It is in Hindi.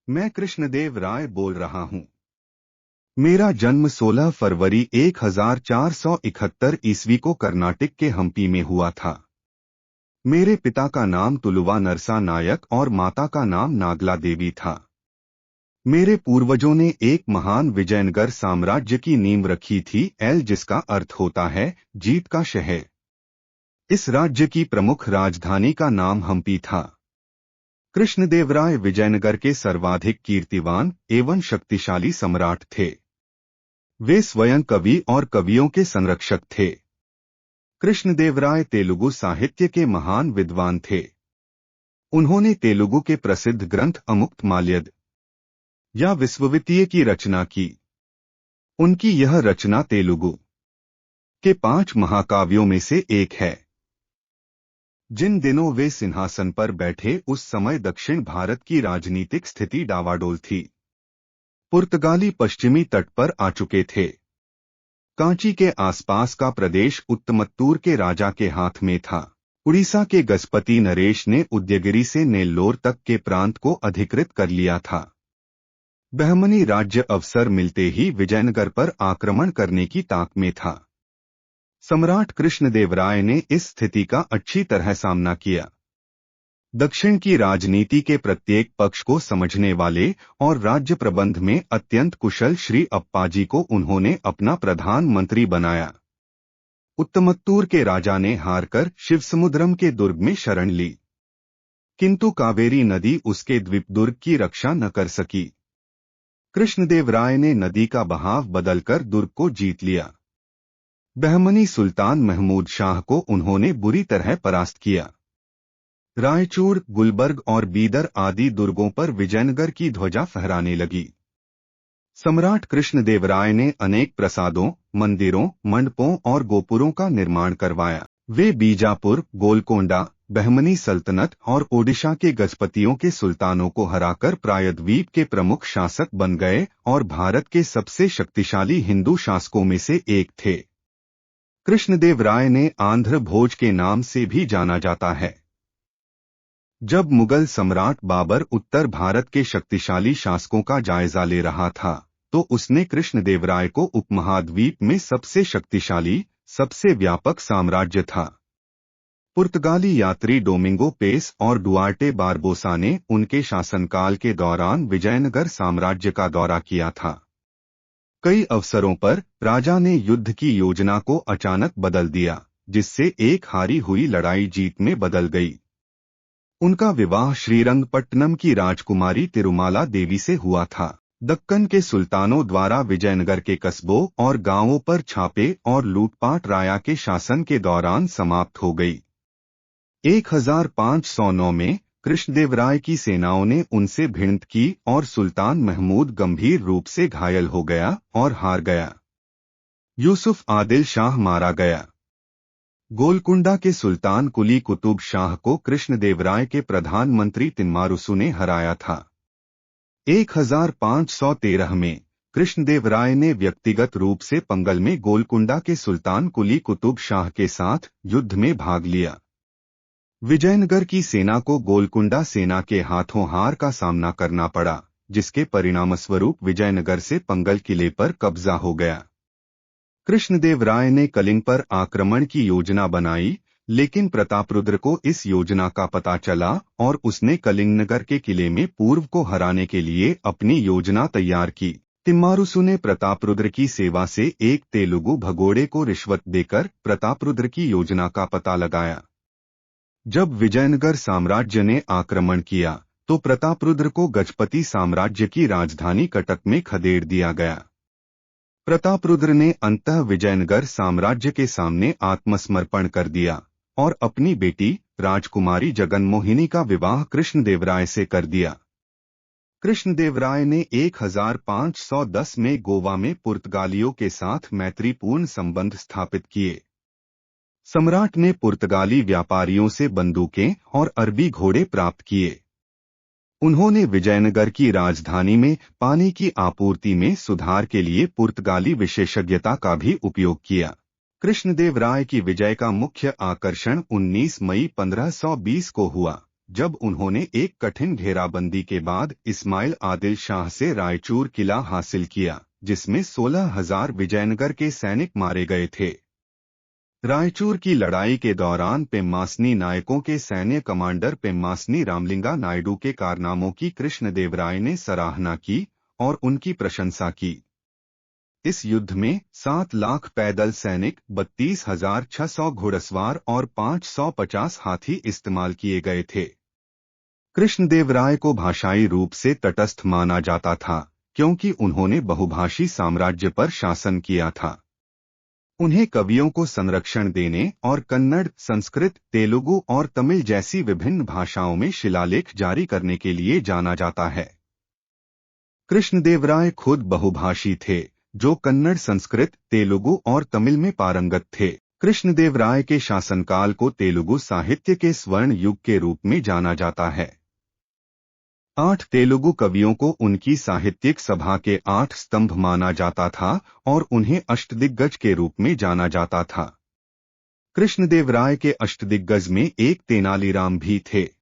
मैं कृष्णदेव राय बोल रहा हूँ। मेरा जन्म 16 फरवरी 1471 ईस्वी को कर्नाटक के हम्पी में हुआ था। मेरे पिता का नाम तुलुवा नरसा नायक और माता का नाम नागला देवी था। मेरे पूर्वजों ने एक महान विजयनगर साम्राज्य की नींव रखी थी, जिसका अर्थ होता है जीत का शहर। इस राज्य की प्रमुख राजधानी का नाम हम्पी था। कृष्णदेवराय विजयनगर के सर्वाधिक कीर्तिवान एवं शक्तिशाली सम्राट थे। वे स्वयं कवि और कवियों के संरक्षक थे। कृष्णदेवराय तेलुगु साहित्य के महान विद्वान थे। उन्होंने तेलुगु के प्रसिद्ध ग्रंथ अमुक्तमाल्यद या विश्ववित्तीय की रचना की। उनकी यह रचना तेलुगु के 5 महाकाव्यों में से एक है। जिन दिनों वे सिंहासन पर बैठे उस समय दक्षिण भारत की राजनीतिक स्थिति डावाडोल थी। पुर्तगाली पश्चिमी तट पर आ चुके थे। कांची के आसपास का प्रदेश उत्तमत्तूर के राजा के हाथ में था। उड़ीसा के गजपति नरेश ने उदयगिरी से नेल्लोर तक के प्रांत को अधिकृत कर लिया था। बहमनी राज्य अवसर मिलते ही विजयनगर पर आक्रमण करने की ताक में था। सम्राट कृष्णदेवराय ने इस स्थिति का अच्छी तरह सामना किया। दक्षिण की राजनीति के प्रत्येक पक्ष को समझने वाले और राज्य प्रबंध में अत्यंत कुशल श्री अप्पाजी को उन्होंने अपना प्रधानमंत्री बनाया। उत्तमत्तूर के राजा ने हारकर शिवसमुद्रम के दुर्ग में शरण ली, किंतु कावेरी नदी उसके द्वीपदुर्ग की रक्षा न कर सकी। कृष्णदेवराय ने नदी का बहाव बदलकर दुर्ग को जीत लिया। बहमनी सुल्तान महमूद शाह को उन्होंने बुरी तरह परास्त किया। रायचूर, गुलबर्ग और बीदर आदि दुर्गों पर विजयनगर की ध्वजा फहराने लगी। सम्राट कृष्णदेवराय ने अनेक प्रसादों, मंदिरों, मंडपों और गोपुरों का निर्माण करवाया। वे बीजापुर, गोलकोंडा, बहमनी सल्तनत और ओडिशा के गजपतियों के सुल्तानों को हराकर प्रायद्वीप के प्रमुख शासक बन गए और भारत के सबसे शक्तिशाली हिंदू शासकों में से एक थे। कृष्णदेवराय ने आंध्र भोज के नाम से भी जाना जाता है। जब मुगल सम्राट बाबर उत्तर भारत के शक्तिशाली शासकों का जायजा ले रहा था, तो उसने कृष्णदेवराय को उपमहाद्वीप में सबसे शक्तिशाली, सबसे व्यापक साम्राज्य था। पुर्तगाली यात्री डोमिंगो पेस और डुआर्टे बारबोसा ने उनके शासनकाल के दौरान विजयनगर साम्राज्य का दौरा किया था। कई अवसरों पर राजा ने युद्ध की योजना को अचानक बदल दिया, जिससे एक हारी हुई लड़ाई जीत में बदल गई। उनका विवाह श्रीरंगपट्टनम की राजकुमारी तिरुमाला देवी से हुआ था। दक्कन के सुल्तानों द्वारा विजयनगर के कस्बों और गांवों पर छापे और लूटपाट राया के शासन के दौरान समाप्त हो गई। 1509 में कृष्णदेवराय की सेनाओं ने उनसे भिड़ंत की और सुल्तान महमूद गंभीर रूप से घायल हो गया और हार गया। यूसुफ आदिल शाह मारा गया। गोलकुंडा के सुल्तान कुली कुतुब शाह को कृष्णदेवराय के प्रधानमंत्री तिम्मारुसु ने हराया था। 1513 में कृष्णदेवराय ने व्यक्तिगत रूप से पंगल में गोलकुंडा के सुल्तान कुली कुतुब शाह के साथ युद्ध में भाग लिया। विजयनगर की सेना को गोलकुंडा सेना के हाथों हार का सामना करना पड़ा, जिसके परिणामस्वरूप विजयनगर से पंगल किले पर कब्जा हो गया। कृष्णदेवराय ने कलिंग पर आक्रमण की योजना बनाई, लेकिन प्रतापरुद्र को इस योजना का पता चला और उसने कलिंगनगर के किले में पूर्व को हराने के लिए अपनी योजना तैयार की। तिम्मारुसु ने प्रतापरुद्र की सेवा से एक तेलुगु भगोड़े को रिश्वत देकर प्रतापरुद्र की योजना का पता लगाया। जब विजयनगर साम्राज्य ने आक्रमण किया, तो प्रतापरुद्र को गजपति साम्राज्य की राजधानी कटक में खदेड़ दिया गया। प्रतापरुद्र ने अंततः विजयनगर साम्राज्य के सामने आत्मसमर्पण कर दिया और अपनी बेटी राजकुमारी जगनमोहिनी का विवाह कृष्णदेवराय से कर दिया। कृष्णदेवराय ने 1510 में गोवा में पुर्तगालियों के साथ मैत्रीपूर्ण संबंध स्थापित किए। सम्राट ने पुर्तगाली व्यापारियों से बंदूकें और अरबी घोड़े प्राप्त किए। उन्होंने विजयनगर की राजधानी में पानी की आपूर्ति में सुधार के लिए पुर्तगाली विशेषज्ञता का भी उपयोग किया। कृष्णदेवराय की विजय का मुख्य आकर्षण 19 मई 1520 को हुआ, जब उन्होंने एक कठिन घेराबंदी के बाद इस्माइल आदिल शाह से रायचूर किला हासिल किया, जिसमें 16,000 विजयनगर के सैनिक मारे गए थे। रायचूर की लड़ाई के दौरान पेम्मासनी नायकों के सैन्य कमांडर पेम्मासनी रामलिंगा नायडू के कारनामों की कृष्णदेवराय ने सराहना की और उनकी प्रशंसा की। इस युद्ध में 7 लाख पैदल सैनिक, 32,600 घुड़सवार और 550 हाथी इस्तेमाल किए गए थे। कृष्णदेवराय को भाषाई रूप से तटस्थ माना जाता था, क्योंकि उन्होंने बहुभाषी साम्राज्य पर शासन किया था। उन्हें कवियों को संरक्षण देने और कन्नड़, संस्कृत, तेलुगु और तमिल जैसी विभिन्न भाषाओं में शिलालेख जारी करने के लिए जाना जाता है। कृष्णदेवराय खुद बहुभाषी थे, जो कन्नड़, संस्कृत, तेलुगु और तमिल में पारंगत थे। कृष्णदेवराय के शासनकाल को तेलुगु साहित्य के स्वर्ण युग के रूप में जाना जाता है। 8 तेलुगु कवियों को उनकी साहित्यिक सभा के 8 स्तंभ माना जाता था और उन्हें अष्टदिग्गज के रूप में जाना जाता था। कृष्णदेवराय के अष्टदिग्गज में एक तेनालीराम भी थे।